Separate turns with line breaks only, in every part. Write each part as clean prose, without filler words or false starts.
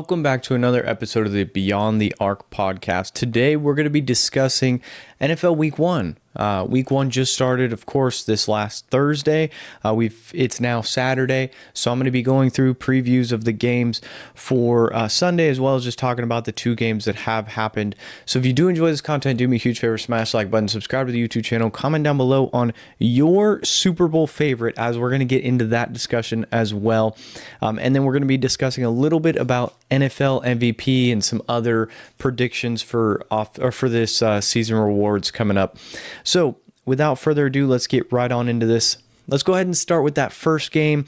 Welcome back to another episode of the Beyond the Arc podcast. Today we're going to be discussing NFL Week 1. Week 1 just started, of course, this last Thursday. It's now Saturday, so I'm going to be going through previews of the games for Sunday, as well as just talking about the two games that have happened. So if you do enjoy this content, do me a huge favor, smash the like button, subscribe to the YouTube channel, comment down below on your Super Bowl favorite, as we're going to get into that discussion as well. And then we're going to be discussing a little bit about NFL MVP and some other predictions for this season rewards coming up. So without further ado, let's get right on into this. Let's go ahead and start with that first game.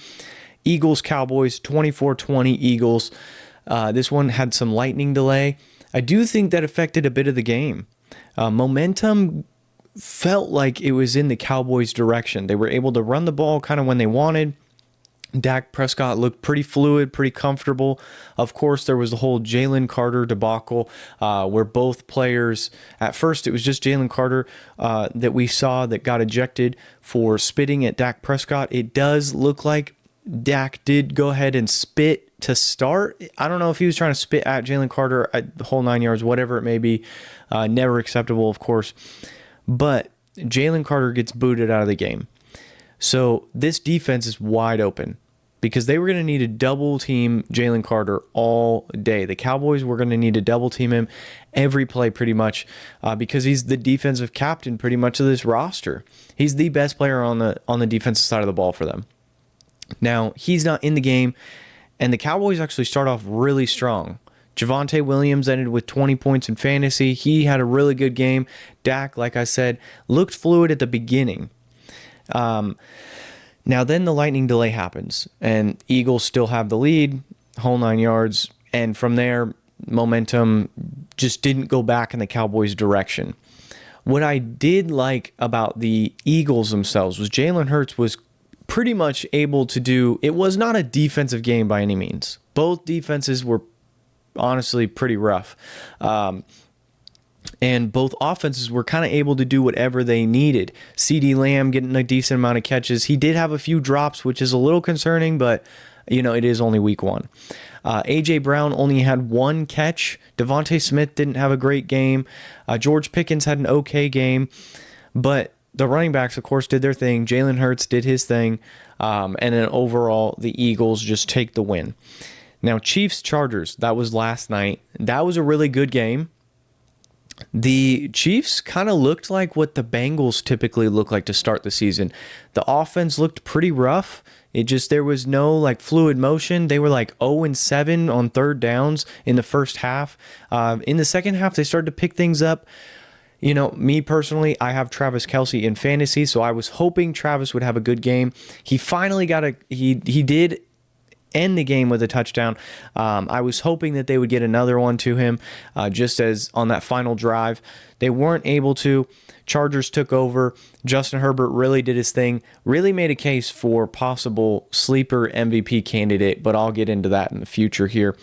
Eagles-Cowboys, 24-20 Eagles. This one had some lightning delay. I do think that affected a bit of the game. Momentum felt like it was in the Cowboys' direction. They were able to run the ball kind of when they wanted. Dak Prescott looked pretty fluid, pretty comfortable. Of course, there was the whole Jalen Carter debacle where both players, at first it was just Jalen Carter that we saw that got ejected for spitting at Dak Prescott. It does look like Dak did go ahead and spit to start. I don't know if he was trying to spit at Jalen Carter at the whole 9 yards, whatever it may be. Never acceptable, of course. But Jalen Carter gets booted out of the game. So this defense is wide open, because they were going to need to double team Jalen Carter all day. The Cowboys were going to need to double team him every play pretty much because he's the defensive captain pretty much of this roster. He's the best player on the defensive side of the ball for them. Now, he's not in the game, and the Cowboys actually start off really strong. Javonte Williams ended with 20 points in fantasy. He had a really good game. Dak, like I said, looked fluid at the beginning. Now then the lightning delay happens, and Eagles still have the lead, whole 9 yards, and from there, momentum just didn't go back in the Cowboys' direction. What I did like about the Eagles themselves was Jalen Hurts was pretty much able to do, it was not a defensive game by any means. Both defenses were honestly pretty rough. And both offenses were kind of able to do whatever they needed. CeeDee Lamb getting a decent amount of catches. He did have a few drops, which is a little concerning, but it is only week 1. A.J. Brown only had one catch. Devontae Smith didn't have a great game. George Pickens had an okay game. But the running backs, of course, did their thing. Jalen Hurts did his thing. And then overall, the Eagles just take the win. Now, Chiefs-Chargers, that was last night. That was a really good game. The Chiefs kind of looked like what the Bengals typically look like to start the season. The offense looked pretty rough. There was no fluid motion. They were 0-7 on third downs in the first half. In the second half, they started to pick things up. Me personally, I have Travis Kelce in fantasy, so I was hoping Travis would have a good game. He finally he did end the game with a touchdown. I was hoping that they would get another one to him just as on that final drive. They weren't able to. Chargers took over. Justin Herbert really did his thing, really made a case for possible sleeper MVP candidate, but I'll get into that in the future here.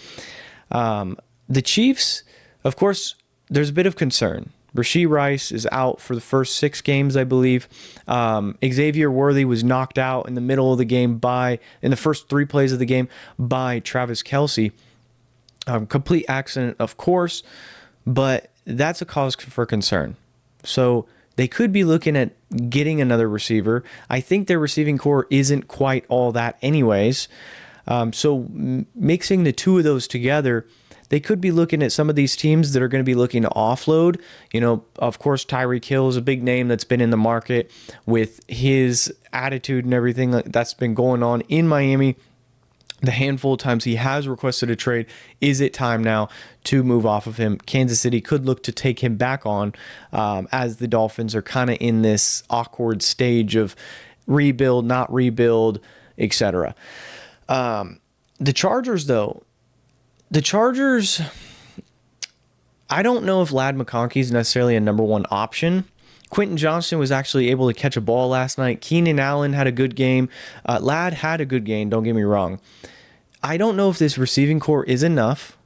The Chiefs, of course, there's a bit of concern. Rashee Rice is out for the first 6 games, I believe. Xavier Worthy was knocked out in the middle of the game in the first 3 plays of the game by Travis Kelce. Complete accident, of course, but that's a cause for concern. So they could be looking at getting another receiver. I think their receiving core isn't quite all that anyways. So mixing the two of those together, they could be looking at some of these teams that are going to be looking to offload. Of course, Tyreek Hill is a big name that's been in the market with his attitude and everything that's been going on in Miami. The handful of times he has requested a trade, is it time now to move off of him? Kansas City could look to take him back on as the Dolphins are kind of in this awkward stage of rebuild, not rebuild, etc. The Chargers, though, I don't know if Ladd McConkey is necessarily a number 1 option. Quentin Johnston was actually able to catch a ball last night. Keenan Allen had a good game. Ladd had a good game, don't get me wrong. I don't know if this receiving core is enough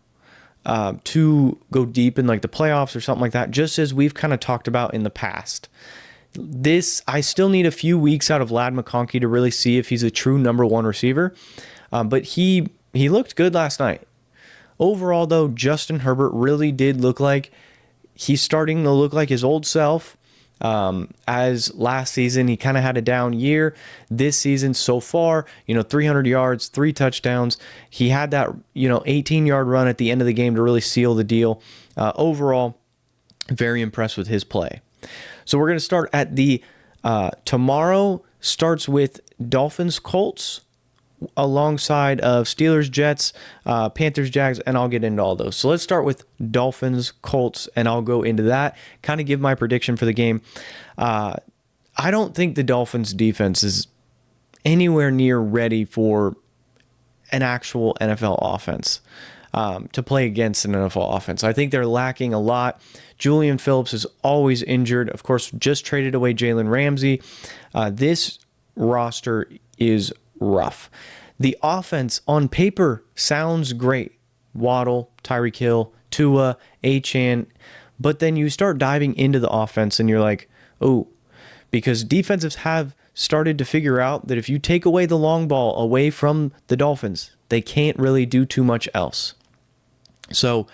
to go deep in the playoffs or something like that, just as we've kind of talked about in the past. I still need a few weeks out of Ladd McConkey to really see if he's a true number 1 receiver. But he looked good last night. Overall, though, Justin Herbert really did look like he's starting to look like his old self. As last season, he kind of had a down year. This season so far, 300 yards, 3 touchdowns. He had that, 18-yard run at the end of the game to really seal the deal. Overall, very impressed with his play. So we're going to start at the tomorrow starts with Dolphins Colts alongside of Steelers Jets, Panthers Jags, and I'll get into all those. So let's start with Dolphins Colts, and I'll go into that, kind of give my prediction for the game. I don't think the Dolphins defense is anywhere near ready for an actual NFL offense. To play against an NFL offense. I think they're lacking a lot. Julian Phillips is always injured. Of course, just traded away Jalen Ramsey. This roster is rough. The offense on paper sounds great. Waddle, Tyreek Hill, Tua, Achane. But then you start diving into the offense and you're like, oh, because defensives have started to figure out that if you take away the long ball away from the Dolphins, they can't really do too much else. So,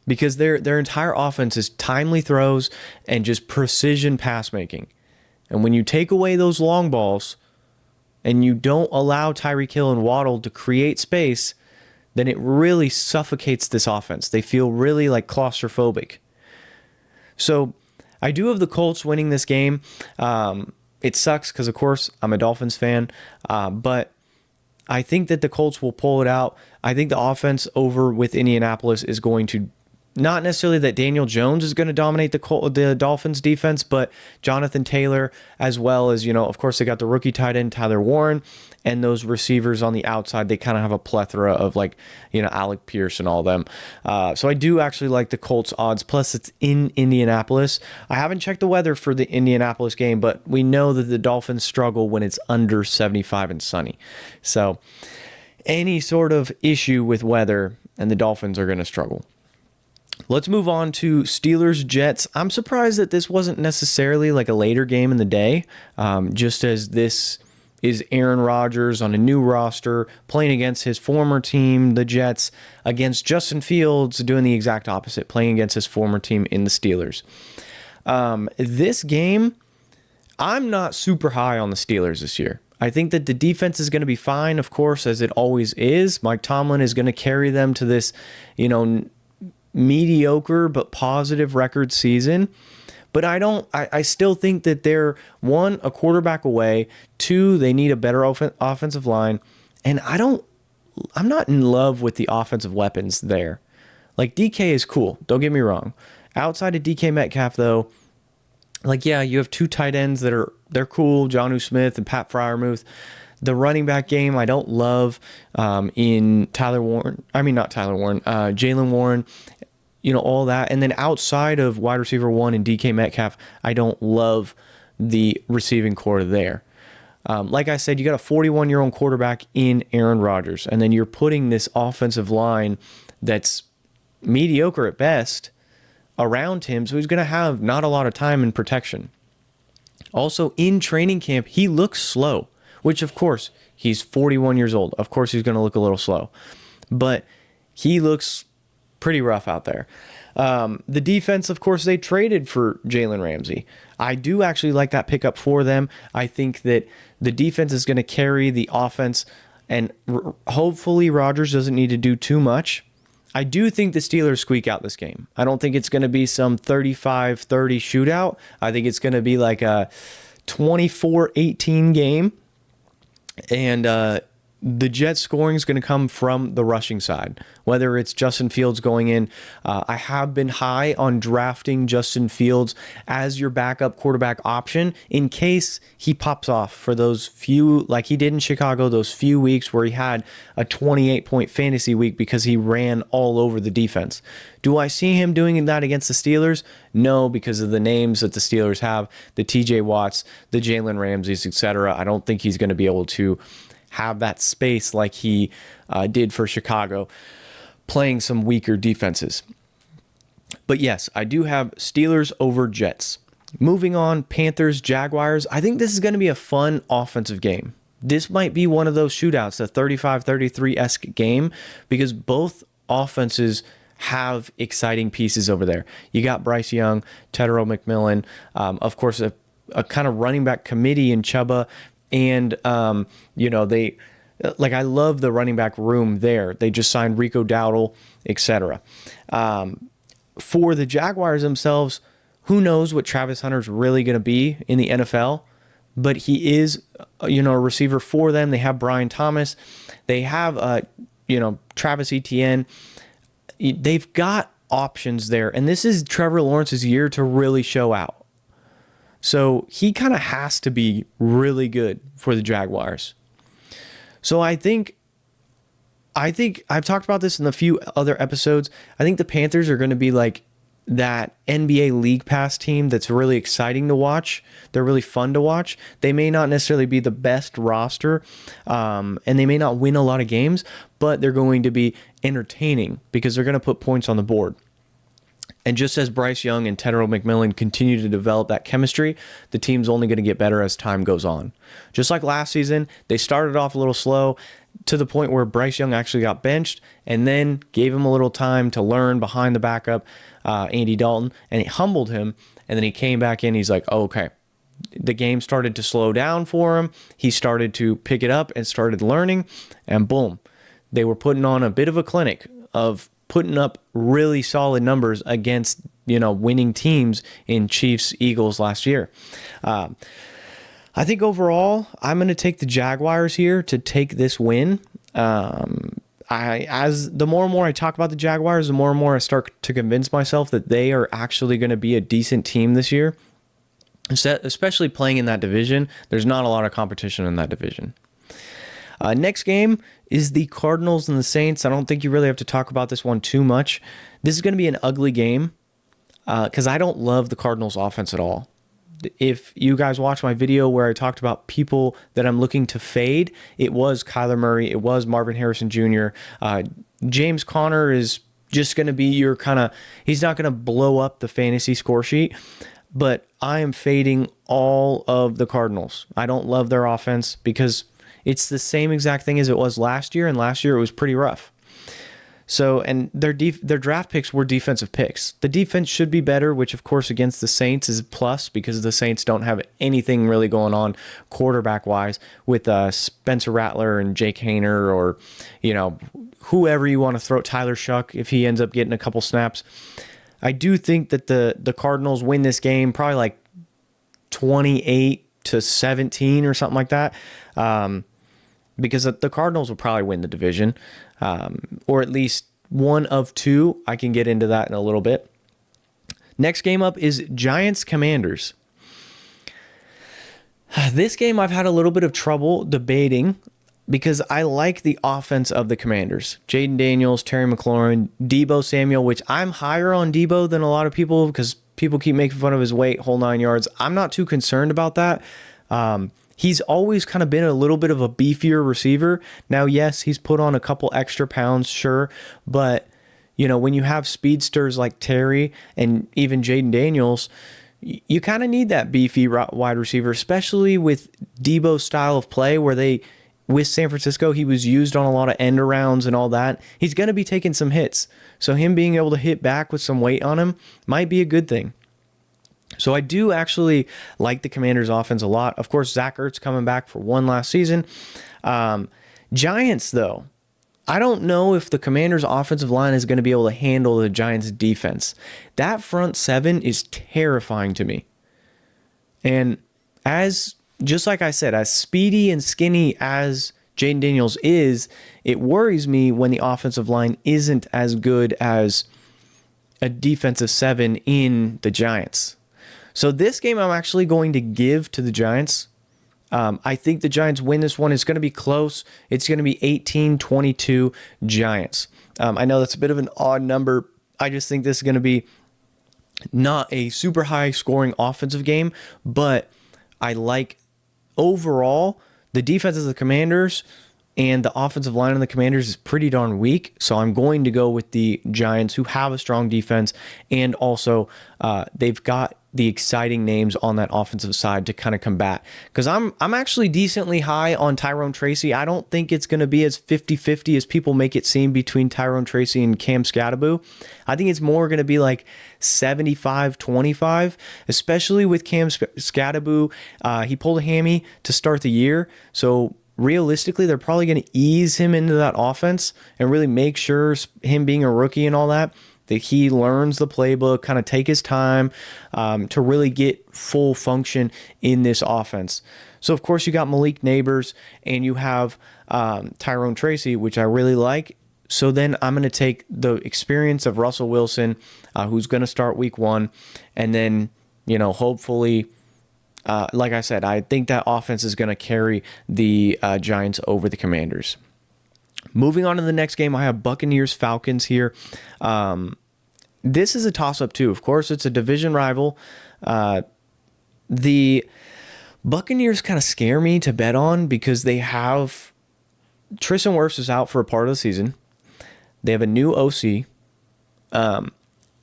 because their entire offense is timely throws and just precision pass making. And when you take away those long balls and you don't allow Tyreek Hill and Waddle to create space, then it really suffocates this offense. They feel really like claustrophobic. So I do have the Colts winning this game. It sucks because, of course, I'm a Dolphins fan, but I think that the Colts will pull it out. I think the offense over with Indianapolis is going to, not necessarily that Daniel Jones is going to dominate the Dolphins defense, but Jonathan Taylor, as well as, of course, they got the rookie tight end Tyler Warren, and those receivers on the outside, they kind of have a plethora of Alec Pierce and all them. So I do actually like the Colts odds. Plus, it's in Indianapolis. I haven't checked the weather for the Indianapolis game, but we know that the Dolphins struggle when it's under 75 and sunny. So any sort of issue with weather, and the Dolphins are going to struggle. Let's move on to Steelers Jets. I'm surprised that this wasn't necessarily like a later game in the day, just as this is Aaron Rodgers on a new roster playing against his former team, the Jets, against Justin Fields doing the exact opposite, playing against his former team in the Steelers. This game, I'm not super high on the Steelers this year. I think that the defense is going to be fine, of course, as it always is. Mike Tomlin is going to carry them to this, mediocre but positive record season. But I still think that they're, one, a quarterback away, two, they need a better offensive line, and I'm not in love with the offensive weapons there. Like, DK is cool, don't get me wrong. Outside of DK Metcalf, though, you have 2 tight ends they're cool, Jonnu Smith and Pat Freiermuth. The running back game I don't love in Jalen Warren, all that. And then outside of wide receiver 1 and DK Metcalf, I don't love the receiving core there. Like I said, you got a 41-year-old quarterback in Aaron Rodgers, and then you're putting this offensive line that's mediocre at best around him, so he's going to have not a lot of time in protection. Also, in training camp, he looks slow, which, of course, he's 41 years old. Of course, he's going to look a little slow. But he looks pretty rough out there. The defense, of course, they traded for Jalen Ramsey. I do actually like that pickup for them. I think that the defense is going to carry the offense, and hopefully Rodgers doesn't need to do too much. I do think the Steelers squeak out this game. I don't think it's going to be some 35-30 shootout. I think it's going to be like a 24-18 game. And the Jets scoring is going to come from the rushing side, whether it's Justin Fields going in. I have been high on drafting Justin Fields as your backup quarterback option in case he pops off for those few, like he did in Chicago, those few weeks where he had a 28-point fantasy week because he ran all over the defense. Do I see him doing that against the Steelers? No, because of the names that the Steelers have, the TJ Watts, the Jalen Ramseys, etc. I don't think he's going to be able to have that space like he did for Chicago, playing some weaker defenses. But yes, I do have Steelers over Jets. Moving on, Panthers, Jaguars. I think this is going to be a fun offensive game. This might be one of those shootouts, a 35-33-esque game, because both offenses have exciting pieces over there. You got Bryce Young, Tedero McMillan, of course, a kind of running back committee in Chuba. And, I love the running back room there. They just signed Rico Dowdle, etc. For the Jaguars themselves, who knows what Travis Hunter's really going to be in the NFL, but he is, a receiver for them. They have Brian Thomas. They have, Travis Etienne. They've got options there, and this is Trevor Lawrence's year to really show out. So he kind of has to be really good for the Jaguars. So I think I've talked about this in a few other episodes. I think the Panthers are going to be like that NBA League Pass team that's really exciting to watch. They're really fun to watch. They may not necessarily be the best roster, and they may not win a lot of games, but they're going to be entertaining because they're going to put points on the board. And just as Bryce Young and Tedero McMillan continue to develop that chemistry, the team's only going to get better as time goes on. Just like last season, they started off a little slow to the point where Bryce Young actually got benched and then gave him a little time to learn behind the backup, Andy Dalton, and it humbled him. And then he came back in. He's like, oh, okay. The game started to slow down for him. He started to pick it up and started learning, and boom, they were putting on a bit of a clinic of putting up really solid numbers against, winning teams in Chiefs, Eagles last year. I think overall, I'm going to take the Jaguars here to take this win. As the more and more I talk about the Jaguars, the more and more I start to convince myself that they are actually going to be a decent team this year. Especially playing in that division. There's not a lot of competition in that division. Next game is the Cardinals and the Saints. I don't think you really have to talk about this one too much. This is going to be an ugly game because I don't love the Cardinals offense at all. If you guys watch my video where I talked about people that I'm looking to fade, it was Kyler Murray, it was Marvin Harrison Jr. James Conner is just going to be your he's not going to blow up the fantasy score sheet, but I am fading all of the Cardinals. I don't love their offense because it's the same exact thing as it was last year, and last year it was pretty rough. So, and their draft picks were defensive picks. The defense should be better, which of course against the Saints is a plus because the Saints don't have anything really going on quarterback-wise with Spencer Rattler and Jake Haener or, whoever you want to throw, Tyler Shuck if he ends up getting a couple snaps. I do think that the Cardinals win this game probably like 28-17 or something like that. Because the Cardinals will probably win the division, or at least one of two. I can get into that in a little bit. Next game up is Giants-Commanders. This game I've had a little bit of trouble debating because I like the offense of the Commanders. Jaden Daniels, Terry McLaurin, Deebo Samuel, which I'm higher on Deebo than a lot of people because people keep making fun of his weight, whole 9 yards. I'm not too concerned about that. He's always kind of been a little bit of a beefier receiver. Now, yes, he's put on a couple extra pounds, sure. But, when you have speedsters like Terry and even Jaden Daniels, you kind of need that beefy wide receiver, especially with Deebo's style of play where with San Francisco, he was used on a lot of end arounds and all that. He's going to be taking some hits. So him being able to hit back with some weight on him might be a good thing. So I do actually like the Commanders' offense a lot. Of course, Zach Ertz coming back for one last season. Giants, though, I don't know if the Commanders' offensive line is going to be able to handle the Giants' defense. That front seven is terrifying to me. And just like I said, as speedy and skinny as Jaden Daniels is, it worries me when the offensive line isn't as good as a defensive seven in the Giants. So this game I'm actually going to give to the Giants. I think the Giants win this one. It's going to be close. It's going to be 18-22 Giants. I know that's a bit of an odd number. I just think this is going to be not a super high scoring offensive game, but I like overall the defense of the Commanders and the offensive line on the Commanders is pretty darn weak. So I'm going to go with the Giants, who have a strong defense, and also they've got the exciting names on that offensive side to kind of combat. Because I'm actually decently high on Tyrone Tracy. I don't think it's going to be as 50-50 as people make it seem between Tyrone Tracy and Cam Scatterbo. I think it's more going to be like 75-25, especially with Cam Scatterbo. He pulled a hammy to start the year, so realistically, they're probably going to ease him into that offense and really make sure, him being a rookie and all that he learns the playbook, kind of take his time to really get full function in this offense. So, of course, you got Malik Neighbors and you have Tyrone Tracy, which I really like. So then I'm going to take the experience of Russell Wilson, who's going to start week 1, and then, hopefully, like I said, I think that offense is going to carry the Giants over the Commanders. Moving on to the next game, I have Buccaneers-Falcons here. This is a toss-up too. Of course, it's a division rival. The Buccaneers kind of scare me to bet on because they have Tristan Wirfs is out for a part of the season. They have a new OC.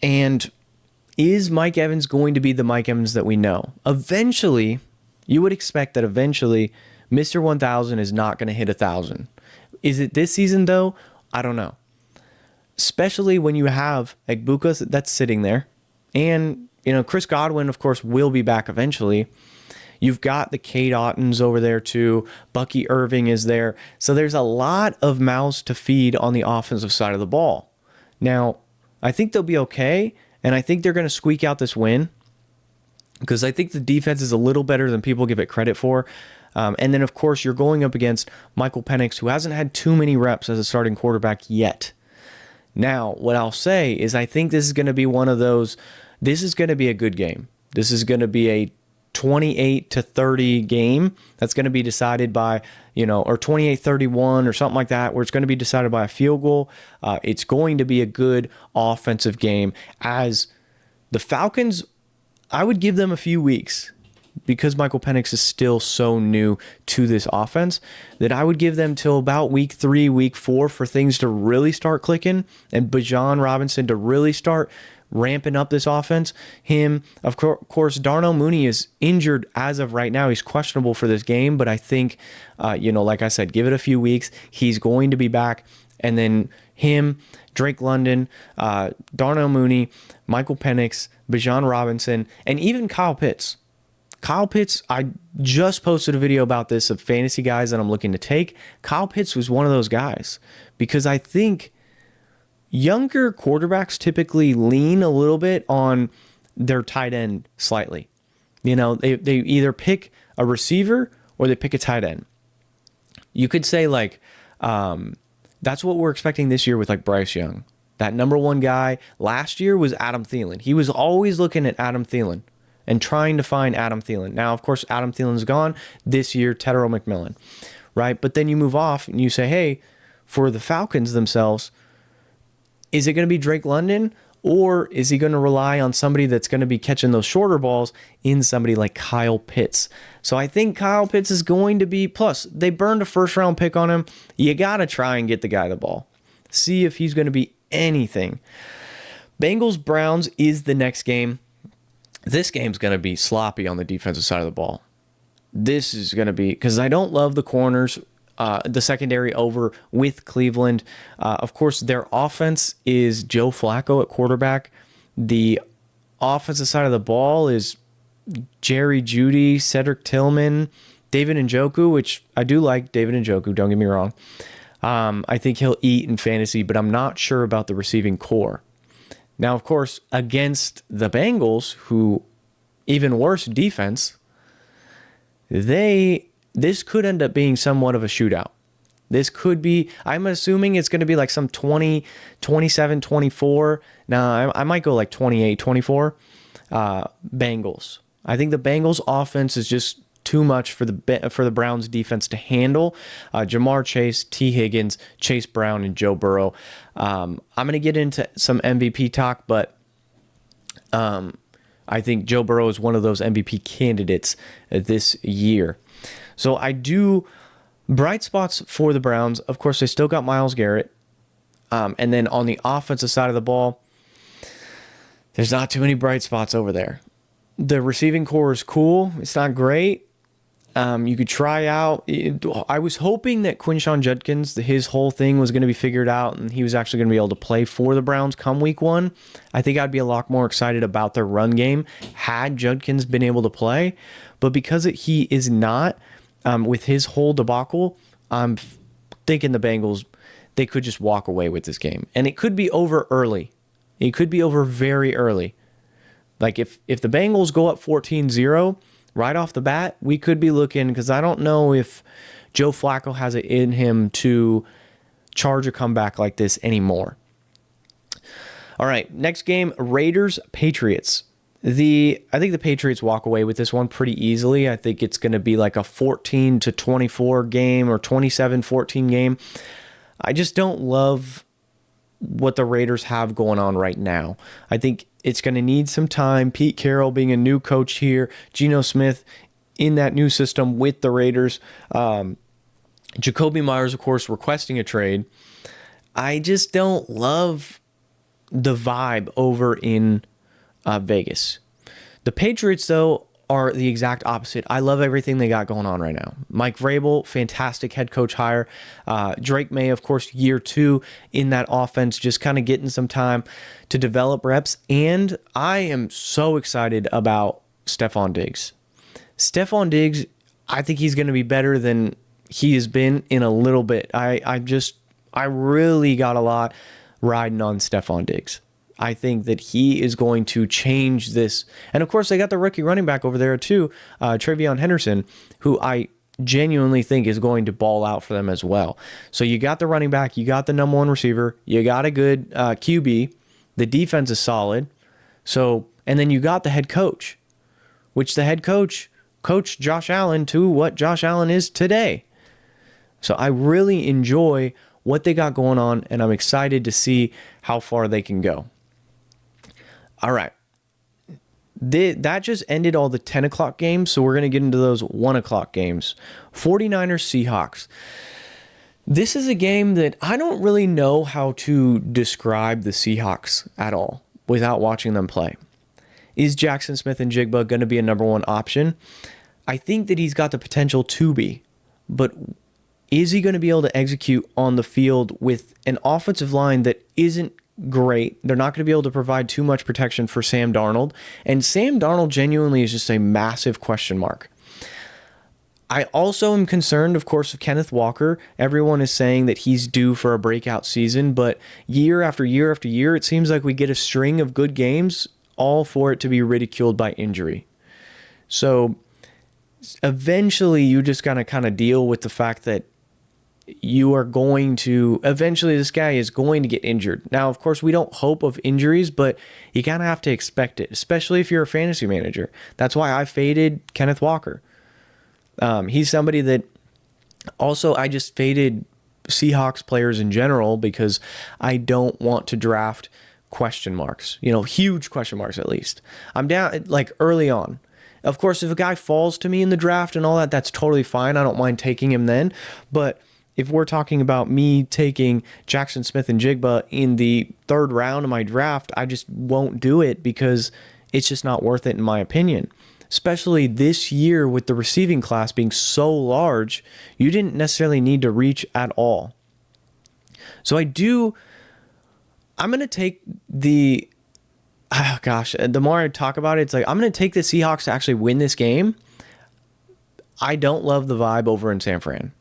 And is Mike Evans going to be the Mike Evans that we know? Eventually, you would expect that eventually Mr. 1000 is not going to hit 1,000. Is it this season, though? I don't know. Especially when you have Egbuka that's sitting there. And, Chris Godwin, of course, will be back eventually. You've got the Cade Ottens over there, too. Bucky Irving is there. So there's a lot of mouths to feed on the offensive side of the ball. Now, I think they'll be okay, and I think they're going to squeak out this win because I think the defense is a little better than people give it credit for. And then, of course, you're going up against Michael Penix, who hasn't had too many reps as a starting quarterback yet. Now, what I'll say is I think this is going to be one of those, this is going to be a good game. This is going to be a 28-30 game that's going to be decided by, or 28-31 or something like that, where it's going to be decided by a field goal. It's going to be a good offensive game. As the Falcons, I would give them a few weeks because Michael Penix is still so new to this offense that I would give them till about week 3, week 4 for things to really start clicking and Bijan Robinson to really start ramping up this offense. Of course, Darnell Mooney is injured as of right now. He's questionable for this game, but I think, like I said, give it a few weeks. He's going to be back. And then Drake London, Darnell Mooney, Michael Penix, Bijan Robinson, and even Kyle Pitts. Kyle Pitts, I just posted a video about this of fantasy guys that I'm looking to take. Kyle Pitts was one of those guys because I think younger quarterbacks typically lean a little bit on their tight end slightly. They either pick a receiver or they pick a tight end. You could say that's what we're expecting this year with Bryce Young. That number 1 guy last year was Adam Thielen. He was always looking at Adam Thielen and trying to find Adam Thielen. Now, of course, Adam Thielen's gone. This year, Tedero McMillan, right? But then you move off and you say, hey, for the Falcons themselves, is it going to be Drake London or is he going to rely on somebody that's going to be catching those shorter balls in somebody like Kyle Pitts? So I think Kyle Pitts is going to be, plus they burned a first-round pick on him. You got to try and get the guy the ball. See if he's going to be anything. Bengals-Browns is the next game. This game's going to be sloppy on the defensive side of the ball. This is going to be, because I don't love the corners, the secondary over with Cleveland. Of course, their offense is Joe Flacco at quarterback. The offensive side of the ball is Jerry Jeudy, Cedric Tillman, David Njoku, which I do like David Njoku, don't get me wrong. I think he'll eat in fantasy, but I'm not sure about the receiving core. Now, of course, against the Bengals, who even worse defense, this could end up being somewhat of a shootout. This could be, I'm assuming it's going to be like some 20, 27, 24. Now, I might go 28, 24. Bengals. I think the Bengals offense is just too much for the Browns defense to handle. Jamar Chase, T. Higgins, Chase Brown, and Joe Burrow. I'm going to get into some MVP talk, but I think Joe Burrow is one of those MVP candidates this year. So I do Bright spots for the Browns, of course, they still got Myles Garrett. And then on the offensive side of the ball, there's not too many bright spots over there. The receiving core is cool. It's not great. You could try out. I was hoping that Quinshon Judkins, his whole thing was going to be figured out and he was actually going to be able to play for the Browns come week 1. I think I'd be a lot more excited about their run game had Judkins been able to play. But because he is not, with his whole debacle, I'm thinking the Bengals, they could just walk away with this game. And it could be over early. It could be over very early. Like if the Bengals go up 14-0 right off the bat, we could be looking, because I don't know if Joe Flacco has it in him to charge a comeback like this anymore. All right, next game, Raiders-Patriots. I think the Patriots walk away with this one pretty easily. I think it's going to be like a 14-24 game or 27-14 game. I just don't love what the Raiders have going on right now. I think it's going to need some time. Pete Carroll being a new coach here, Geno Smith in that new system with the Raiders, Jacoby Myers, of course, requesting a trade. I just don't love the vibe over in Vegas. The Patriots, though, are the exact opposite. I love everything they got going on right now. Mike Vrabel, fantastic head coach hire. Drake May, of course, year 2 in that offense, just kind of getting some time to develop reps. And I am so excited about Stephon Diggs. Stephon Diggs, I think he's going to be better than he has been in a little bit. I really got a lot riding on Stephon Diggs. I think that he is going to change this. And of course, they got the rookie running back over there too, Travion Henderson, who I genuinely think is going to ball out for them as well. So you got the running back, you got the number 1 receiver, you got a good QB, the defense is solid. So, and then you got the head coach, which the head coach coached Josh Allen to what Josh Allen is today. So I really enjoy what they got going on, and I'm excited to see how far they can go. All right. That just ended all the 10 o'clock games, so we're going to get into those 1 o'clock games. 49ers Seahawks. This is a game that I don't really know how to describe the Seahawks at all without watching them play. Is Jackson Smith-Njigba going to be a number 1 option? I think that he's got the potential to be, but is he going to be able to execute on the field with an offensive line that isn't great? They're not going to be able to provide too much protection for Sam Darnold. And Sam Darnold genuinely is just a massive question mark. I also am concerned, of course, of Kenneth Walker. Everyone is saying that he's due for a breakout season, but year after year after year, it seems like we get a string of good games, all for it to be ridiculed by injury. So eventually you just got to kind of deal with the fact that you are going to, eventually this guy is going to get injured. Now, of course, we don't hope of injuries, but you kind of have to expect it, especially if you're a fantasy manager. That's why I faded Kenneth Walker. He's somebody that also, I just faded Seahawks players in general because I don't want to draft question marks, huge question marks at least. I'm down like early on. Of course, if a guy falls to me in the draft and all that, that's totally fine. I don't mind taking him then. But if we're talking about me taking Jackson Smith-Njigba in the 3rd round of my draft, I just won't do it because it's just not worth it in my opinion. Especially this year with the receiving class being so large, you didn't necessarily need to reach at all. So I'm going to take the more I talk about it, it's like I'm going to take the Seahawks to actually win this game. I don't love the vibe over in San Fran.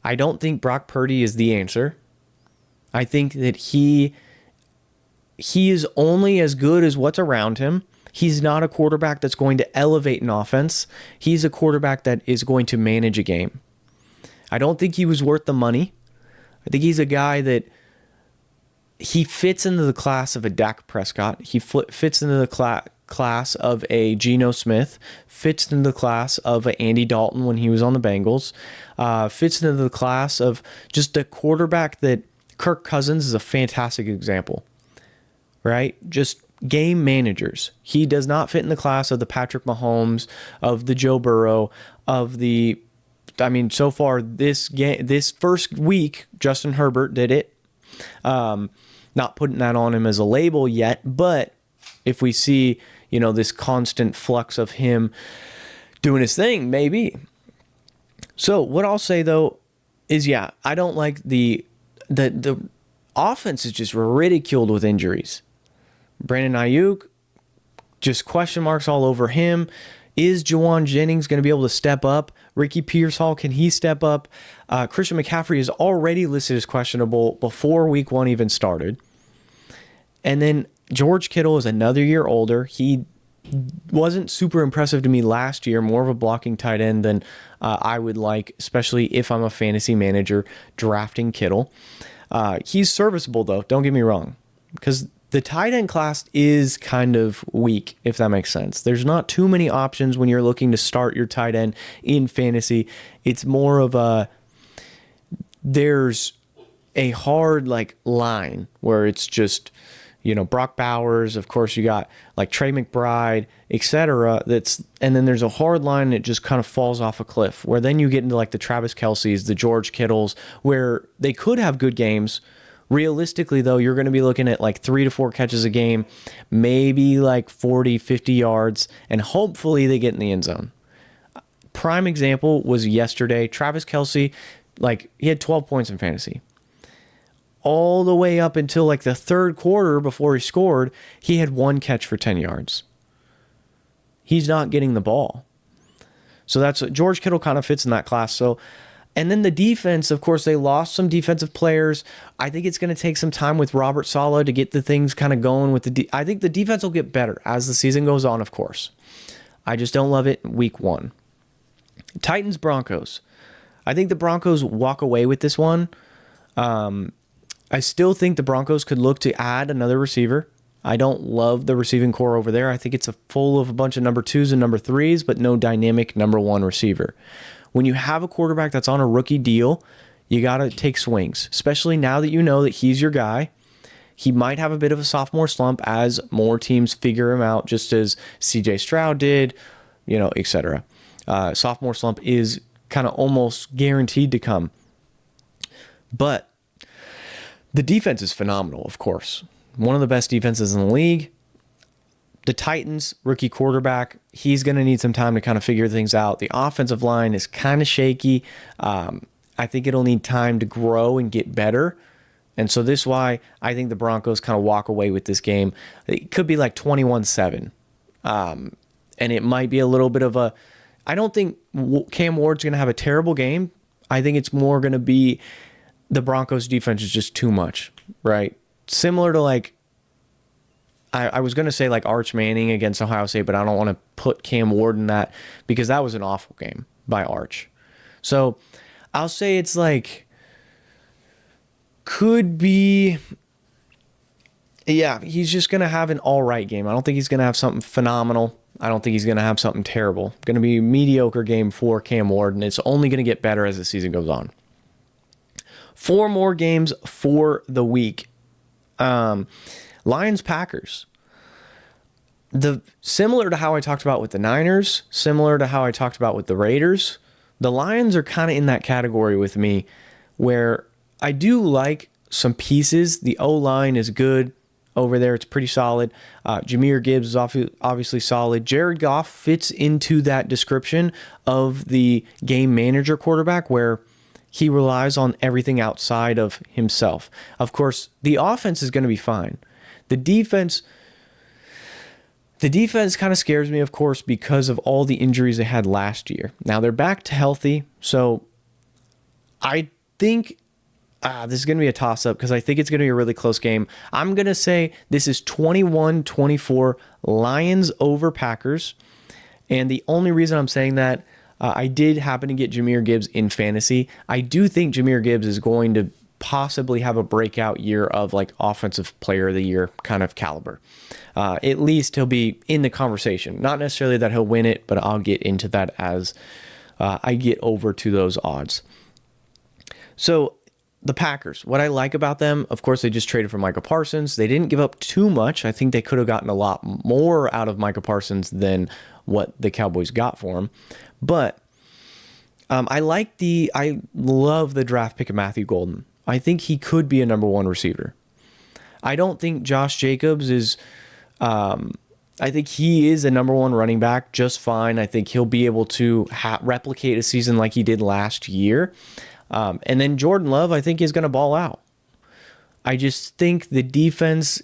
I don't think Brock Purdy is the answer. I think that he is only as good as what's around him. He's not a quarterback that's going to elevate an offense. He's a quarterback that is going to manage a game. I don't think he was worth the money. I think he's a guy that he fits into the class of a Dak Prescott. He fits into the class of a Geno Smith, fits into the class of a Andy Dalton when he was on the Bengals, fits into the class of just a quarterback that Kirk Cousins is a fantastic example, right? Just game managers. He does not fit in the class of the Patrick Mahomes, of the Joe Burrow, of the I mean, so far this first week, Justin Herbert did it. Not putting that on him as a label yet, but if we see, this constant flux of him doing his thing, maybe. So what I'll say though is, I don't like the offense is just ridiculed with injuries. Brandon Ayuk, just question marks all over him. Is Juwan Jennings going to be able to step up? Ricky Pearsall, can he step up? Christian McCaffrey is already listed as questionable before week 1 even started. And then George Kittle is another year older. He wasn't super impressive to me last year, more of a blocking tight end than I would like, especially if I'm a fantasy manager drafting Kittle. He's serviceable, though, don't get me wrong, because the tight end class is kind of weak, if that makes sense. There's not too many options when you're looking to start your tight end in fantasy. It's more of there's a hard line where it's just, Brock Bowers, of course you got Trey McBride, etc. And then there's a hard line and it just kind of falls off a cliff, where then you get into the Travis Kelce's, the George Kittles, where they could have good games. Realistically, though, you're going to be looking at 3 to 4 catches a game, maybe 40, 50 yards, and hopefully they get in the end zone. Prime example was yesterday. Travis Kelce, he had 12 points in fantasy. All the way up until the third quarter before he scored, he had 1 catch for 10 yards. He's not getting the ball. So that's George Kittle kind of fits in that class. So, and then the defense, of course, they lost some defensive players. I think it's going to take some time with Robert Saleh to get the things kind of going with I think the defense will get better as the season goes on, of course. I just don't love it week 1. Titans, Broncos. I think the Broncos walk away with this one. I still think the Broncos could look to add another receiver. I don't love the receiving core over there. I think it's full of a bunch of number 2s and number 3s, but no dynamic number 1 receiver. When you have a quarterback that's on a rookie deal, you got to take swings, especially now that you know that he's your guy. He might have a bit of a sophomore slump as more teams figure him out, just as CJ Stroud did, etc. Sophomore slump is kind of almost guaranteed to come. But the defense is phenomenal, of course. One of the best defenses in the league. The Titans, rookie quarterback, he's going to need some time to kind of figure things out. The offensive line is kind of shaky. I think it'll need time to grow and get better. And so this is why I think the Broncos kind of walk away with this game. It could be 21-7. And it might be a little bit of I don't think Cam Ward's going to have a terrible game. I think it's more going to be the Broncos defense is just too much, right? Similar to I was going to say Arch Manning against Ohio State, but I don't want to put Cam Ward in that because that was an awful game by Arch. So I'll say it's could be, he's just going to have an all right game. I don't think he's going to have something phenomenal. I don't think he's going to have something terrible. Going to be a mediocre game for Cam Ward, and it's only going to get better as the season goes on. 4 more games for the week. Lions, Packers. Similar to how I talked about with the Niners, similar to how I talked about with the Raiders, the Lions are kind of in that category with me where I do like some pieces. The O-line is good over there. It's pretty solid. Jahmyr Gibbs is obviously solid. Jared Goff fits into that description of the game manager quarterback where he relies on everything outside of himself. Of course, the offense is going to be fine. The defense kind of scares me, of course, because of all the injuries they had last year. Now they're back to healthy, so I think this is going to be a toss-up because I think it's going to be a really close game. I'm going to say this is 21-24 Lions over Packers, and the only reason I'm saying that, I did happen to get Jahmyr Gibbs in fantasy. I do think Jahmyr Gibbs is going to possibly have a breakout year of offensive player of the year kind of caliber. At least he'll be in the conversation. Not necessarily that he'll win it, but I'll get into that as I get over to those odds. So the Packers, what I like about them, of course, they just traded for Micah Parsons. They didn't give up too much. I think they could have gotten a lot more out of Micah Parsons than what the Cowboys got for him. But I love the draft pick of Matthew Golden. I think he could be a number one receiver. I don't think Josh Jacobs is. I think he is a number one running back just fine. I think he'll be able to replicate a season like he did last year. And then Jordan Love, I think, is going to ball out. I just think the defense,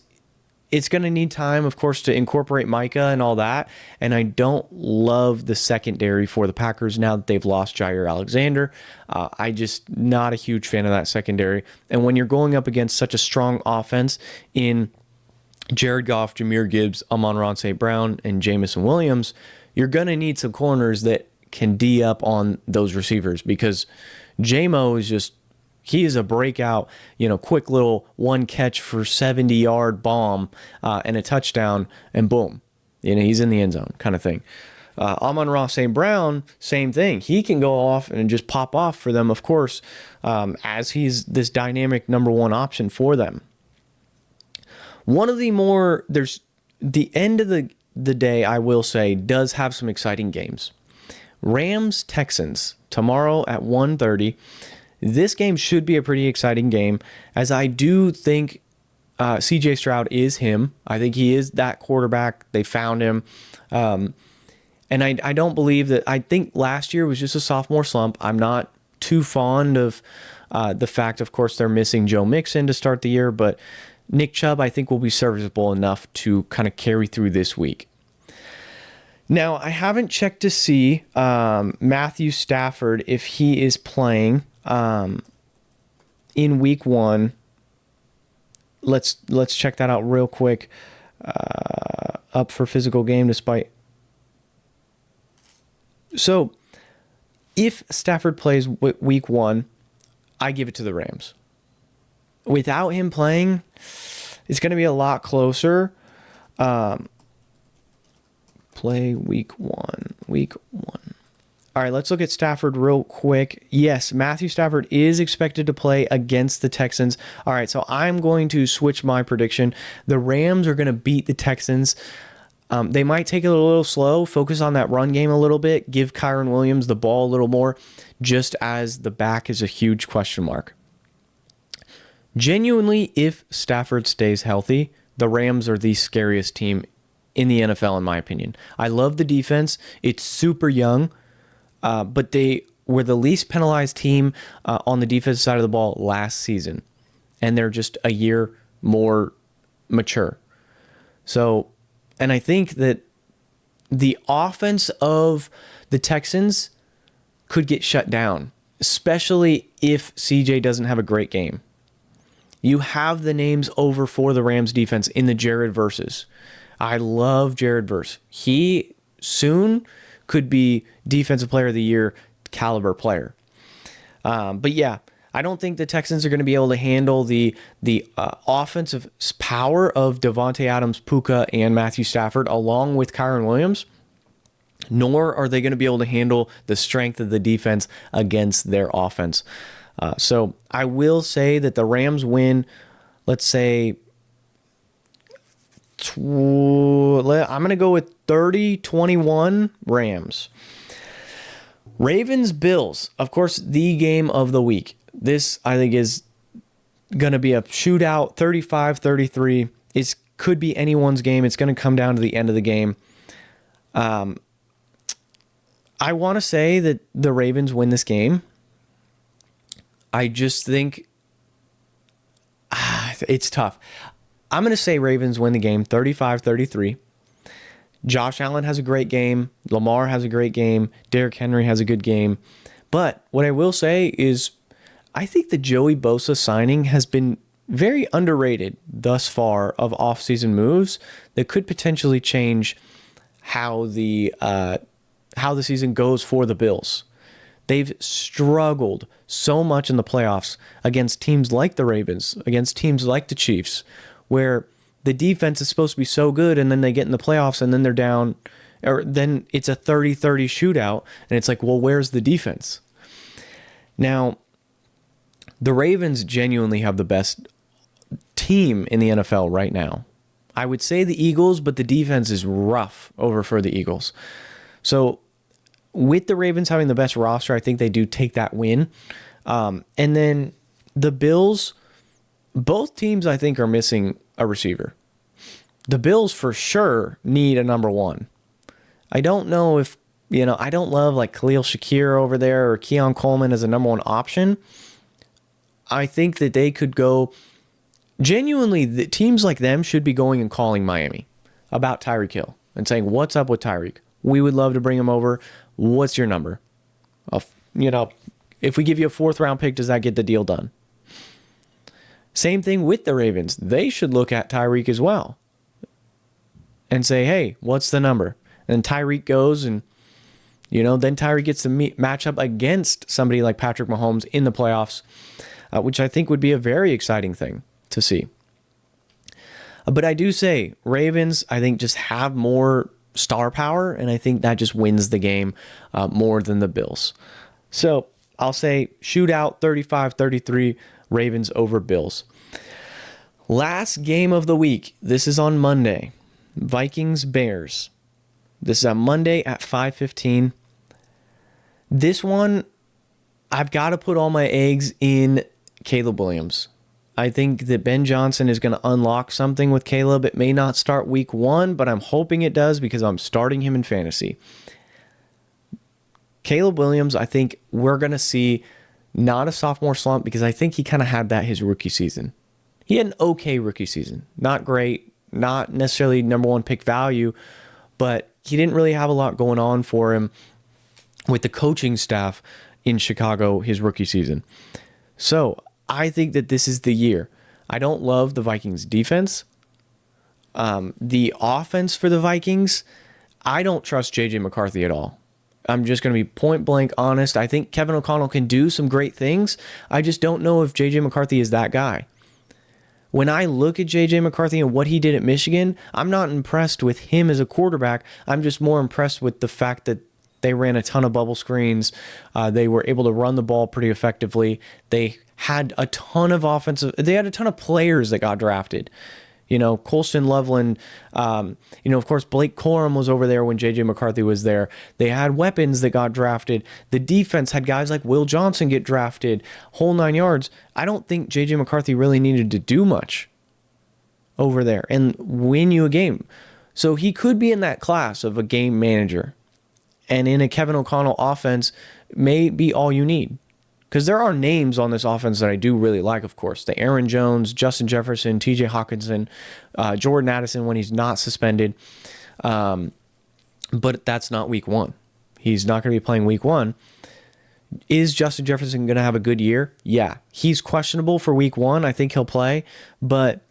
it's going to need time, of course, to incorporate Micah and all that. And I don't love the secondary for the Packers now that they've lost Jair Alexander. I just not a huge fan of that secondary. And when you're going up against such a strong offense in Jared Goff, Jahmyr Gibbs, Amon-Ra St. Brown, and Jamison Williams, you're going to need some corners that can D up on those receivers, because J-Mo is just, he is a breakout, quick little one catch for 70-yard bomb and a touchdown, and boom, he's in the end zone kind of thing. Amon-Ra St. Brown, same thing. He can go off and just pop off for them, of course, as he's this dynamic number one option for them. There's the end of the day, I will say, does have some exciting games. Rams Texans tomorrow at 1:30. This game should be a pretty exciting game, as I do think CJ Stroud is him. I think he is that quarterback. They found him. And I don't believe that. I think last year was just a sophomore slump. I'm not too fond of the fact, of course, they're missing Joe Mixon to start the year, but Nick Chubb, I think, will be serviceable enough to kind of carry through this week. Now, I haven't checked to see Matthew Stafford, if he is playing in week 1. Let's check that out real quick. Up for physical game despite. So, if Stafford plays week 1, I give it to the Rams. Without him playing, it's going to be a lot closer. Play week 1. All right, let's look at Stafford real quick. Yes, Matthew Stafford is expected to play against the Texans. All right, so I'm going to switch my prediction. The Rams are going to beat the Texans. They might take it a little slow, focus on that run game a little bit, give Kyren Williams the ball a little more, just as the back is a huge question mark. Genuinely, if Stafford stays healthy, the Rams are the scariest team in the NFL, in my opinion. I love the defense. It's super young, but they were the least penalized team on the defensive side of the ball last season, and they're just a year more mature. So, and I think that the offense of the Texans could get shut down, especially if CJ doesn't have a great game. You have the names over for the Rams defense in the Jared Verses. I love Jared Verse. He soon could be Defensive Player of the Year caliber player. But yeah, I don't think the Texans are going to be able to handle the offensive power of Devontae Adams, Puka, and Matthew Stafford, along with Kyren Williams. Nor are they going to be able to handle the strength of the defense against their offense. So I will say that the Rams win, let's say, I'm going to go with 30-21 Rams. Ravens-Bills, of course, the game of the week. This, I think, is going to be a shootout, 35-33. It could be anyone's game. It's going to come down to the end of the game. I want to say that the Ravens win this game. I just think it's tough. I'm going to say Ravens win the game 35-33. Josh Allen has a great game. Lamar has a great game. Derrick Henry has a good game. But what I will say is I think the Joey Bosa signing has been very underrated thus far of offseason moves that could potentially change how the season goes for the Bills. They've struggled so much in the playoffs against teams like the Ravens, against teams like the Chiefs, where the defense is supposed to be so good, and then they get in the playoffs, and then they're down, or then it's a 30-30 shootout, and it's like, well, where's the defense? Now, the Ravens genuinely have the best team in the NFL right now. I would say the Eagles, but the defense is rough over for the Eagles. So with the Ravens having the best roster, I think they do take that win. And then the Bills, both teams I think are missing a receiver. The Bills for sure need a number one. I don't know if, I don't love like Khalil Shakir over there or Keon Coleman as a number one option. I think that they could go, genuinely, the teams like them should be going and calling Miami about Tyreek Hill and saying, what's up with Tyreek? We would love to bring him over. What's your number? If we give you a 4th round pick, does that get the deal done? Same thing with the Ravens. They should look at Tyreek as well and say, hey, what's the number? And Tyreek goes and, then Tyreek gets to match up against somebody like Patrick Mahomes in the playoffs, which I think would be a very exciting thing to see. But I do say Ravens, I think, just have more star power, and I think that just wins the game more than the Bills. So I'll say shootout 35-33, Ravens over Bills. Last game of the week. This is on Monday. Vikings-Bears. This is on Monday at 5:15. This one, I've got to put all my eggs in Caleb Williams. I think that Ben Johnson is going to unlock something with Caleb. It may not start week 1, but I'm hoping it does because I'm starting him in fantasy. Caleb Williams, I think we're going to see not a sophomore slump because I think he kind of had that his rookie season. He had an okay rookie season. Not great, not necessarily number 1 pick value, but he didn't really have a lot going on for him with the coaching staff in Chicago his rookie season. So I think that this is the year. I don't love the Vikings defense. The offense for the Vikings, I don't trust J.J. McCarthy at all. I'm just going to be point blank honest. I think Kevin O'Connell can do some great things. I just don't know if J.J. McCarthy is that guy. When I look at J.J. McCarthy and what he did at Michigan, I'm not impressed with him as a quarterback. I'm just more impressed with the fact that they ran a ton of bubble screens. They were able to run the ball pretty effectively. They had a ton of they had a ton of players that got drafted. Colston Loveland, of course, Blake Corum was over there when J.J. McCarthy was there. They had weapons that got drafted. The defense had guys like Will Johnson get drafted, whole 9 yards. I don't think J.J. McCarthy really needed to do much over there and win you a game. So he could be in that class of a game manager. And in a Kevin O'Connell offense, may be all you need. Because there are names on this offense that I do really like, of course. The Aaron Jones, Justin Jefferson, TJ Hawkinson, Jordan Addison when he's not suspended. But that's not week 1. He's not going to be playing week 1. Is Justin Jefferson going to have a good year? Yeah. He's questionable for week 1. I think he'll play. But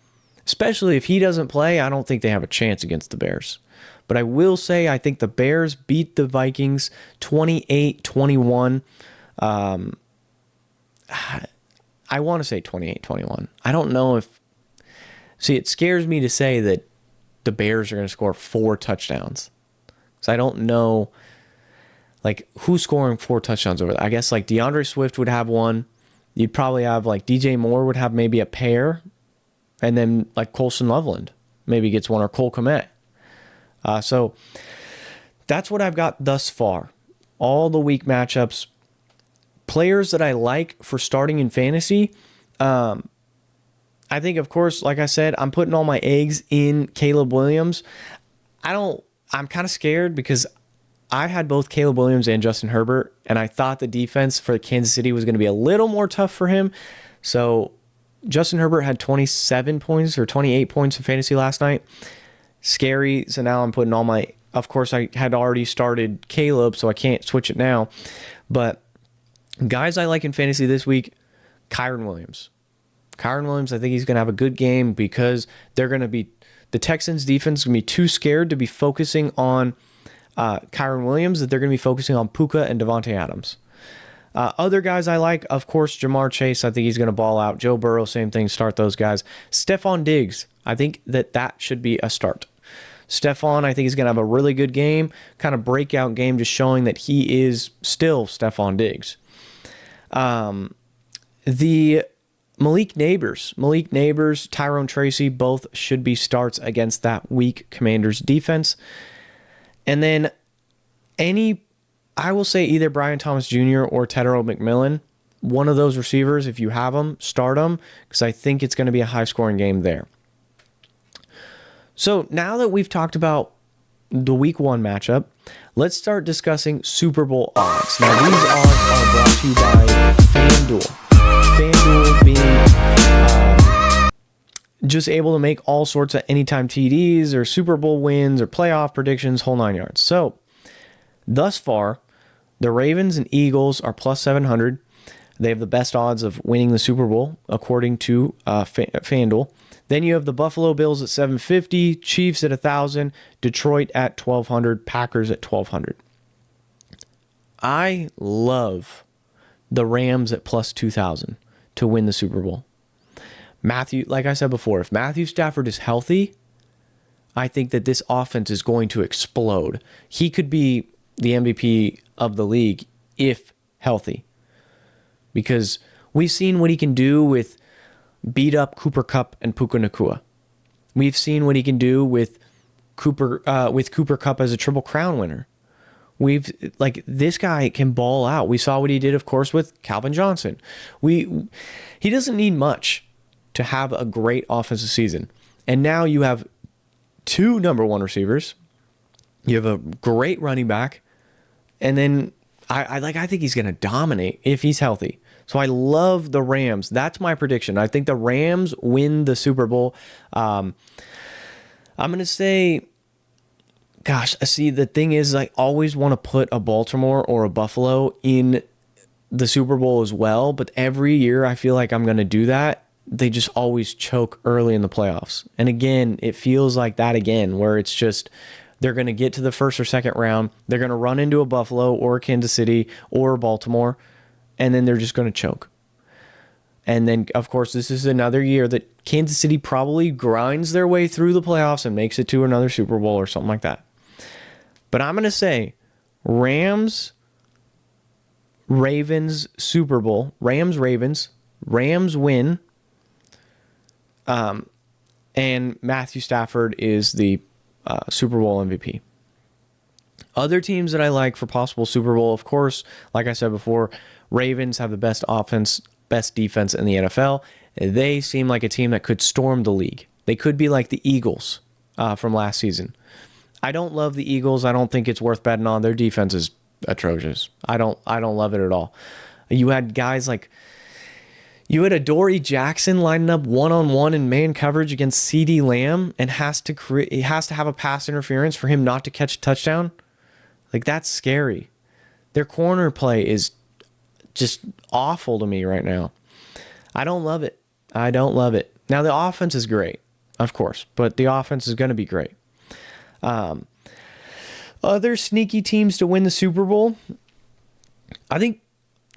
especially if he doesn't play, I don't think they have a chance against the Bears. But I will say I think the Bears beat the Vikings 28-21. I want to say 28-21. I don't know if... See, it scares me to say that the Bears are going to score 4 touchdowns. Because I don't know, who's scoring 4 touchdowns over there. I guess, DeAndre Swift would have 1. You'd probably have, DJ Moore would have maybe a pair. And then, Colston Loveland maybe gets 1, or Cole Kmet. So that's what I've got thus far. All the week matchups. Players that I like for starting in fantasy. I think, of course, like I said, I'm putting all my eggs in Caleb Williams. I'm kind of scared because I had both Caleb Williams and Justin Herbert, and I thought the defense for Kansas City was going to be a little more tough for him. So Justin Herbert had 27 points or 28 points in fantasy last night. Scary. So now I'm putting all my... Of course, I had already started Caleb, so I can't switch it now. But guys I like in fantasy this week, Kyren Williams. Kyren Williams, I think he's going to have a good game because they're going to be... The Texans defense is going to be too scared to be focusing on Kyren Williams, that they're going to be focusing on Puka and Devontae Adams. Other guys I like, of course, Jamar Chase, I think he's going to ball out. Joe Burrow, same thing, start those guys. Stephon Diggs, I think that should be a start. Stephon, I think he's going to have a really good game, kind of breakout game, just showing that he is still Stephon Diggs. The Malik Neighbors, Tyrone Tracy, both should be starts against that weak Commanders defense. And then I will say either Brian Thomas Jr. or Tedero McMillan. One of those receivers, if you have them, start them, because I think it's going to be a high-scoring game there. So now that we've talked about the Week 1 matchup, let's start discussing Super Bowl odds. Now, these odds are brought to you by FanDuel. FanDuel being just able to make all sorts of anytime TDs or Super Bowl wins or playoff predictions, whole 9 yards. So, thus far, the Ravens and Eagles are plus 700. They have the best odds of winning the Super Bowl, according to FanDuel. Then you have the Buffalo Bills at 750, Chiefs at 1,000, Detroit at 1,200, Packers at 1,200. I love the Rams at plus 2,000 to win the Super Bowl. Matthew, like I said before, if Matthew Stafford is healthy, I think that this offense is going to explode. He could be the MVP of the league if healthy, because we've seen what he can do with beat up Cooper Kupp and Puka Nacua. We've seen what he can do with Cooper Kupp as a Triple Crown winner. This guy can ball out. We saw what he did, of course, with Calvin Johnson. He doesn't need much to have a great offensive season. And now you have 2 number 1 receivers. You have a great running back. And then I think he's going to dominate if he's healthy. So I love the Rams. That's my prediction. I think the Rams win the Super Bowl. I'm going to say, gosh, see, the thing is, I always want to put a Baltimore or a Buffalo in the Super Bowl as well. But every year I feel like I'm going to do that. They just always choke early in the playoffs. And again, it feels like that again, where it's just they're going to get to the first or second round. They're going to run into a Buffalo or a Kansas City or Baltimore, and then they're just going to choke. And then, of course, this is another year that Kansas City probably grinds their way through the playoffs and makes it to another Super Bowl or something like that. But I'm going to say Rams, Ravens, Super Bowl. Rams, Ravens. Rams win. And Matthew Stafford is the Super Bowl MVP. Other teams that I like for possible Super Bowl, of course, like I said before, Ravens have the best offense, best defense in the NFL. They seem like a team that could storm the league. They could be like the Eagles from last season. I don't love the Eagles. I don't think it's worth betting on. Their defense is atrocious. I don't love it at all. You had guys like Adoree Jackson lining up one-on-one in man coverage against CeeDee Lamb and has to have a pass interference for him not to catch a touchdown. Like, that's scary. Their corner play is just awful to me right now. I don't love it. Now, the offense is great, of course, but the offense is going to be great. Other sneaky teams to win the Super Bowl, I think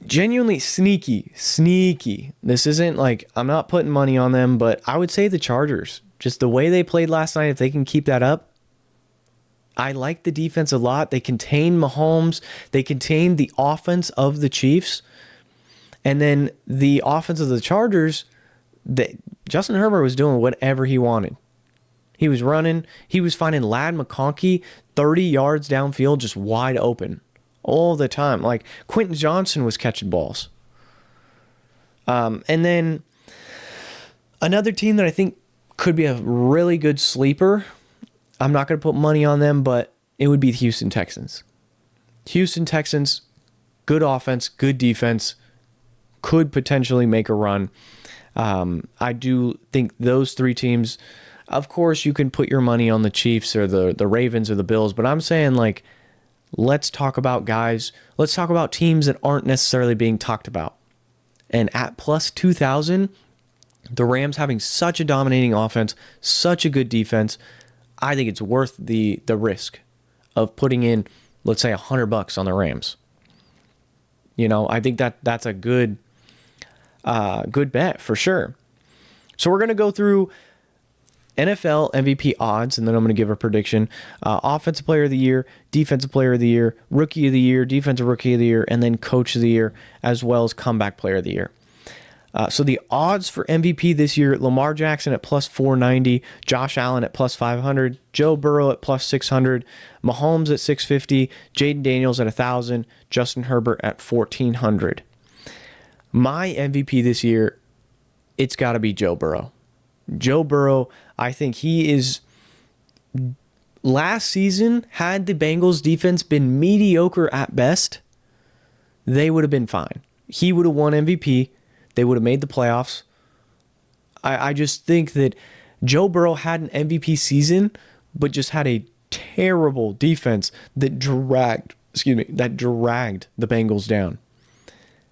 genuinely sneaky. This isn't like, I'm not putting money on them, but I would say the Chargers. Just the way they played last night, if they can keep that up, I like the defense a lot. They contain Mahomes. They contain the offense of the Chiefs. And then the offense of the Chargers, Justin Herbert was doing whatever he wanted. He was running. He was finding Ladd McConkey 30 yards downfield just wide open all the time. Like, Quentin Johnson was catching balls. And then another team that I think could be a really good sleeper, I'm not going to put money on them, but it would be the Houston Texans. Houston Texans, good offense, good defense, could potentially make a run. I do think those 3 teams, of course, you can put your money on the Chiefs or the Ravens or the Bills, but I'm saying, like, let's talk about teams that aren't necessarily being talked about. And at plus 2,000, the Rams having such a dominating offense, such a good defense, I think it's worth the risk of putting in, let's say, $100 on the Rams. I think that's a good bet for sure. So we're going to go through NFL MVP odds, and then I'm going to give a prediction. Offensive Player of the Year, Defensive Player of the Year, Rookie of the Year, Defensive Rookie of the Year, and then Coach of the Year, as well as Comeback Player of the Year. So the odds for MVP this year: Lamar Jackson at plus 490, Josh Allen at plus 500, Joe Burrow at plus 600, Mahomes at 650, Jaden Daniels at 1,000, Justin Herbert at 1,400. My MVP this year, it's got to be Joe Burrow. Joe Burrow, I think he is... Last season, had the Bengals defense been mediocre at best, they would have been fine. He would have won MVP. They would have made the playoffs. I just think that Joe Burrow had an MVP season, but just had a terrible defense that dragged the Bengals down.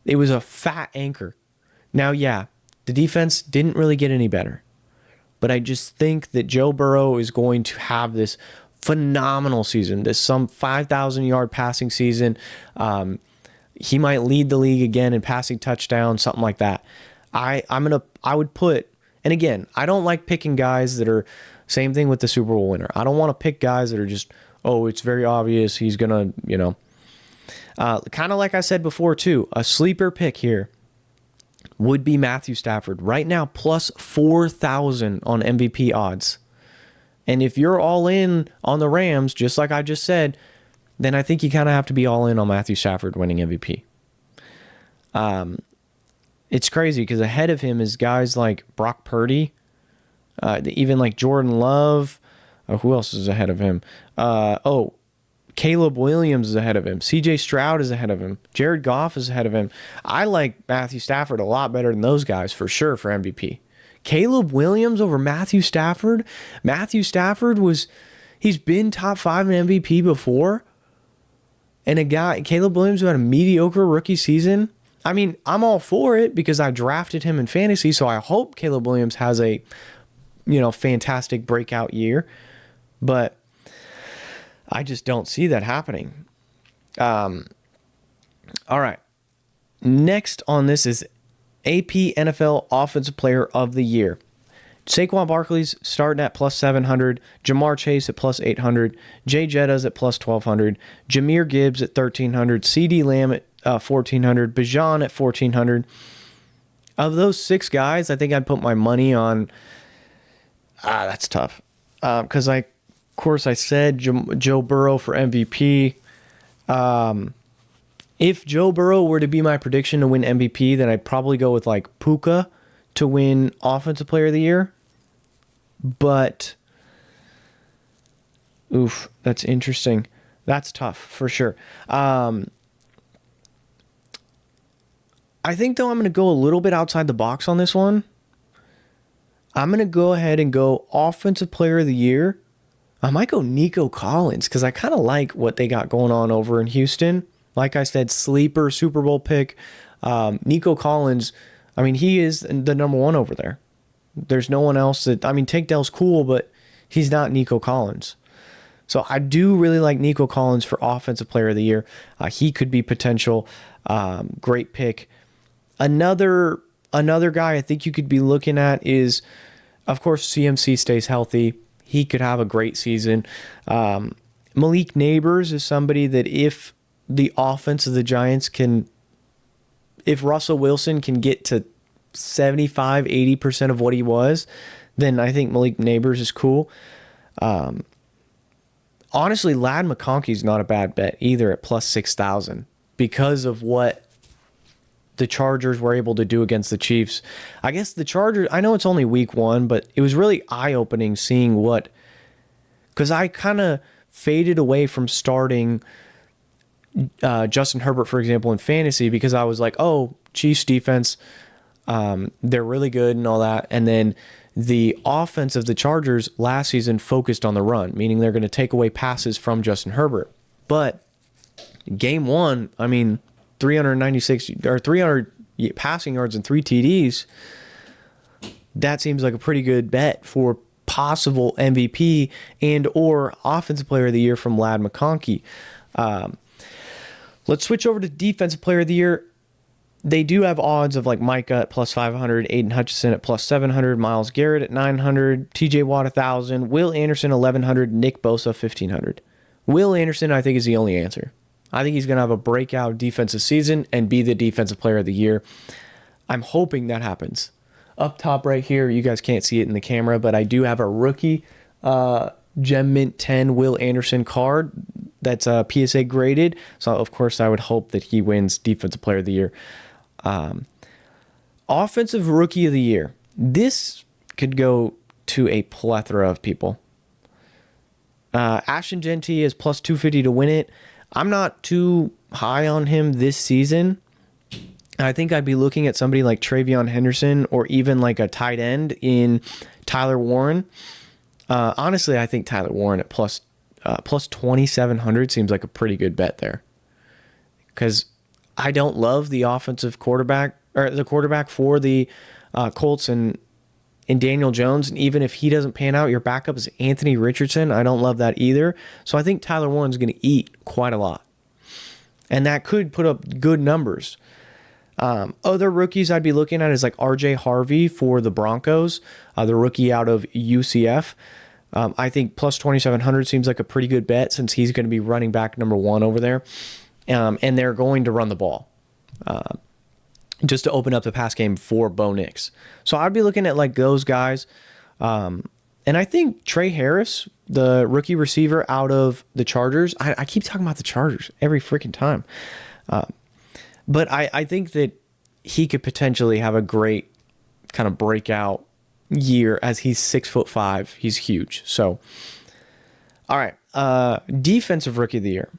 It was a fat anchor. Now, yeah, the defense didn't really get any better. But I just think that Joe Burrow is going to have this phenomenal season, this some 5,000-yard passing season. He might lead the league again in passing touchdowns, something like that. I would put, and again, I don't like picking guys that are, same thing with the Super Bowl winner. I don't want to pick guys that are just, oh, it's very obvious he's going to, kind of like I said before too, a sleeper pick here would be Matthew Stafford. Right now, plus 4,000 on MVP odds. And if you're all in on the Rams, just like I just said, then I think you kind of have to be all in on Matthew Stafford winning MVP. It's crazy because ahead of him is guys like Brock Purdy, even like Jordan Love. Who else is ahead of him? Caleb Williams is ahead of him. CJ Stroud is ahead of him. Jared Goff is ahead of him. I like Matthew Stafford a lot better than those guys for sure for MVP. Caleb Williams over Matthew Stafford. Matthew Stafford he's been top 5 in MVP before. And a guy, Caleb Williams, who had a mediocre rookie season. I mean, I'm all for it because I drafted him in fantasy, so I hope Caleb Williams has a, fantastic breakout year. But I just don't see that happening. All right. Next on this is AP NFL Offensive Player of the Year. Saquon Barkley's starting at plus 700, Jamar Chase at plus 800, Jay Jettas at plus 1,200, Jahmyr Gibbs at 1,300, CeeDee Lamb at 1,400, Bijan at 1,400. Of those 6 guys, I think I'd put my money on... that's tough. Because of course I said Joe Burrow for MVP. If Joe Burrow were to be my prediction to win MVP, then I'd probably go with like Puka to win Offensive Player of the Year. But, that's interesting. That's tough for sure. I think, though, I'm going to go a little bit outside the box on this one. I'm going to go ahead and go Offensive Player of the Year. I might go Nico Collins because I kind of like what they got going on over in Houston. Like I said, sleeper Super Bowl pick. Nico Collins, I mean, he is the number 1 over there. There's no one else Tank Dell's cool, but he's not Nico Collins. So I do really like Nico Collins for Offensive Player of the Year. He could be potential. Great pick. Another guy I think you could be looking at is, of course, CMC stays healthy. He could have a great season. Malik Neighbors is somebody that if the offense of the Giants if Russell Wilson can get to 75-80% of what he was, then I think Malik Neighbors is cool. Honestly, Ladd McConkey's not a bad bet either at plus 6,000 because of what the Chargers were able to do against the Chiefs. I guess the Chargers, I know it's only week 1, but it was really eye-opening seeing because I kind of faded away from starting Justin Herbert, for example, in fantasy because I was like, oh, Chiefs defense, they're really good and all that. And then the offense of the Chargers last season focused on the run, meaning they're going to take away passes from Justin Herbert. But game 1, 396 or 300 passing yards and 3 TDs. That seems like a pretty good bet for possible MVP and or Offensive Player of the Year from Ladd McConkey. Let's switch over to Defensive Player of the Year. They do have odds of like Micah at plus 500, Aiden Hutchinson at plus 700, Myles Garrett at 900, TJ Watt 1,000, Will Anderson 1,100, Nick Bosa 1,500. Will Anderson, I think, is the only answer. I think he's going to have a breakout defensive season and be the Defensive Player of the Year. I'm hoping that happens. Up top right here, you guys can't see it in the camera, but I do have a rookie Gem Mint 10 Will Anderson card that's PSA graded. So, of course, I would hope that he wins Defensive Player of the Year. Offensive Rookie of the Year. This could go to a plethora of people. Ashton Genty is plus 250 to win it. I'm not too high on him this season. I think I'd be looking at somebody like Travion Henderson or even like a tight end in Tyler Warren. Honestly, I think Tyler Warren at plus 2,700 seems like a pretty good bet there. Because I don't love the offensive quarterback or the quarterback for the Colts and Daniel Jones. And even if he doesn't pan out, your backup is Anthony Richardson. I don't love that either. So I think Tyler Warren's going to eat quite a lot. And that could put up good numbers. Other rookies I'd be looking at is like RJ Harvey for the Broncos, the rookie out of UCF. I think plus 2,700 seems like a pretty good bet since he's going to be running back number 1 over there. And they're going to run the ball just to open up the pass game for Bo Nix. So I'd be looking at like those guys. And I think Trey Harris, the rookie receiver out of the Chargers, I keep talking about the Chargers every freaking time. But I think that he could potentially have a great kind of breakout year as he's 6'5". He's huge. So, all right. Defensive Rookie of the Year.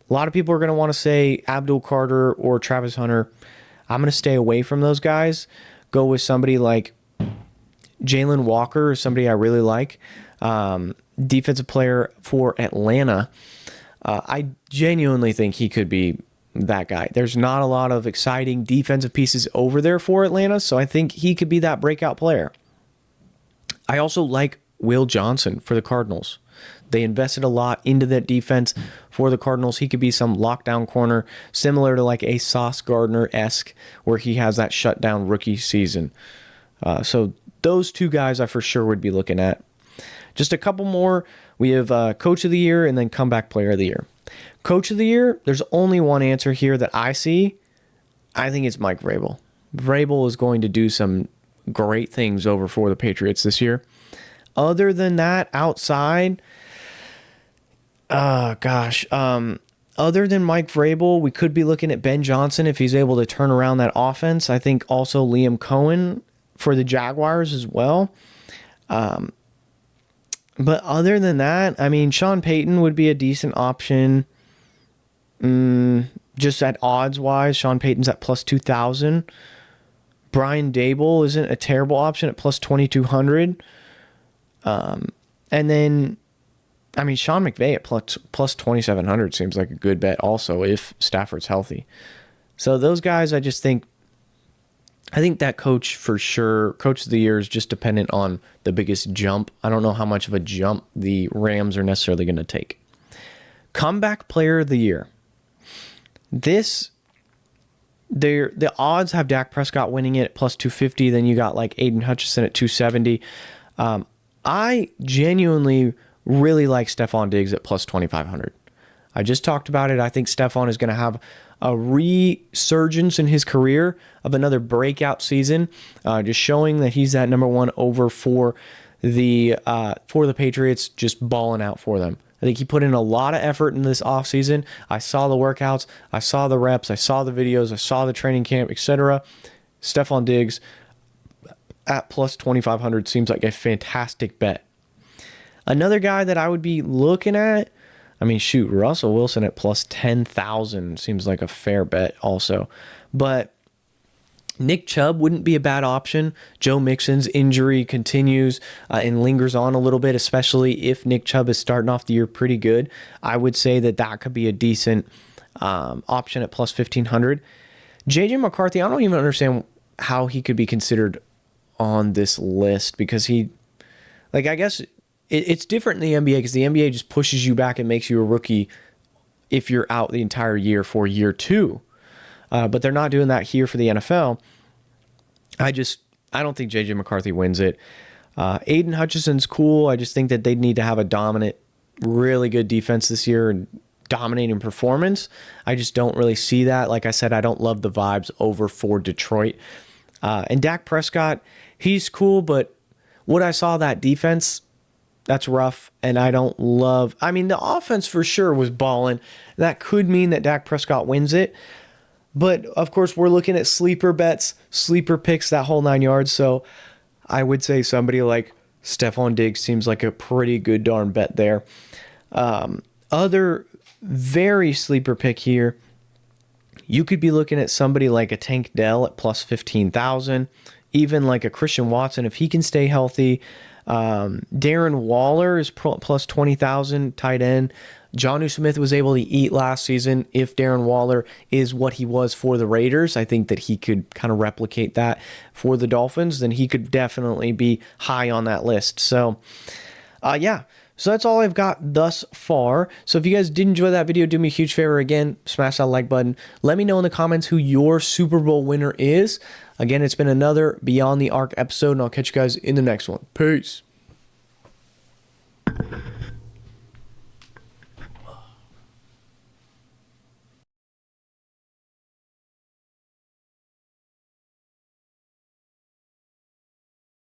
A lot of people are going to want to say Abdul Carter or Travis Hunter. I'm going to stay away from those guys. Go with somebody like Jalen Walker, or somebody I really like. Defensive player for Atlanta. I genuinely think he could be that guy. There's not a lot of exciting defensive pieces over there for Atlanta, so I think he could be that breakout player. I also like Will Johnson for the Cardinals. They invested a lot into that defense for the Cardinals. He could be some lockdown corner, similar to like a Sauce Gardner-esque, where he has that shutdown rookie season. So those two guys I for sure would be looking at. Just a couple more. We have Coach of the Year and then Comeback Player of the Year. Coach of the Year, there's only one answer here that I see. I think it's Mike Vrabel. Vrabel is going to do some great things over for the Patriots this year. Other than that, outside, other than Mike Vrabel, we could be looking at Ben Johnson if he's able to turn around that offense. I think also Liam Cohen for the Jaguars as well. But other than that, I mean, Sean Payton would be a decent option. Just at odds-wise, Sean Payton's at plus 2,000. Brian Dable isn't a terrible option at plus 2,200. And then, I mean, Sean McVay at plus 2,700 seems like a good bet also if Stafford's healthy. So those guys, I think that coach for sure, Coach of the Year is just dependent on the biggest jump. I don't know how much of a jump the Rams are necessarily going to take. Comeback Player of the Year. The odds have Dak Prescott winning it at plus 250. Then you got like Aiden Hutchinson at 270. I genuinely really like Stephon Diggs at plus 2,500. I just talked about it. I think Stephon is going to have a resurgence in his career of another breakout season, just showing that he's that number 1 over for the Patriots, just balling out for them. I think he put in a lot of effort in this offseason. I saw the workouts, I saw the reps, I saw the videos, I saw the training camp, etc. Stephon Diggs at plus 2,500 seems like a fantastic bet. Another guy that I would be looking at, I mean, shoot, Russell Wilson at plus 10,000 seems like a fair bet also. But Nick Chubb wouldn't be a bad option. Joe Mixon's injury continues and lingers on a little bit, especially if Nick Chubb is starting off the year pretty good. I would say that could be a decent option at plus 1,500. JJ McCarthy, I don't even understand how he could be considered on this list because I guess it's different in the NBA because the NBA just pushes you back and makes you a rookie if you're out the entire year for year 2. But they're not doing that here for the NFL. I don't think J.J. McCarthy wins it. Aiden Hutchinson's cool. I just think that they need to have a dominant, really good defense this year and dominating performance. I just don't really see that. Like I said, I don't love the vibes over for Detroit. And Dak Prescott, he's cool, but what I saw that defense, that's rough, and I don't love. I mean, the offense for sure was balling. That could mean that Dak Prescott wins it. But, of course, we're looking at sleeper bets, sleeper picks, that whole 9 yards. So I would say somebody like Stephon Diggs seems like a pretty good darn bet there. Other very sleeper pick here, you could be looking at somebody like a Tank Dell at plus 15,000, even like a Christian Watson if he can stay healthy. Darren Waller is plus 20,000, tight end. Jonnu Smith was able to eat last season. If Darren Waller is what he was for the Raiders, I think that he could kind of replicate that for the Dolphins. Then he could definitely be high on that list. So, yeah. So that's all I've got thus far. So if you guys did enjoy that video, do me a huge favor again, smash that like button. Let me know in the comments who your Super Bowl winner is. Again, it's been another Beyond the Arc episode, and I'll catch you guys in the next one. Peace.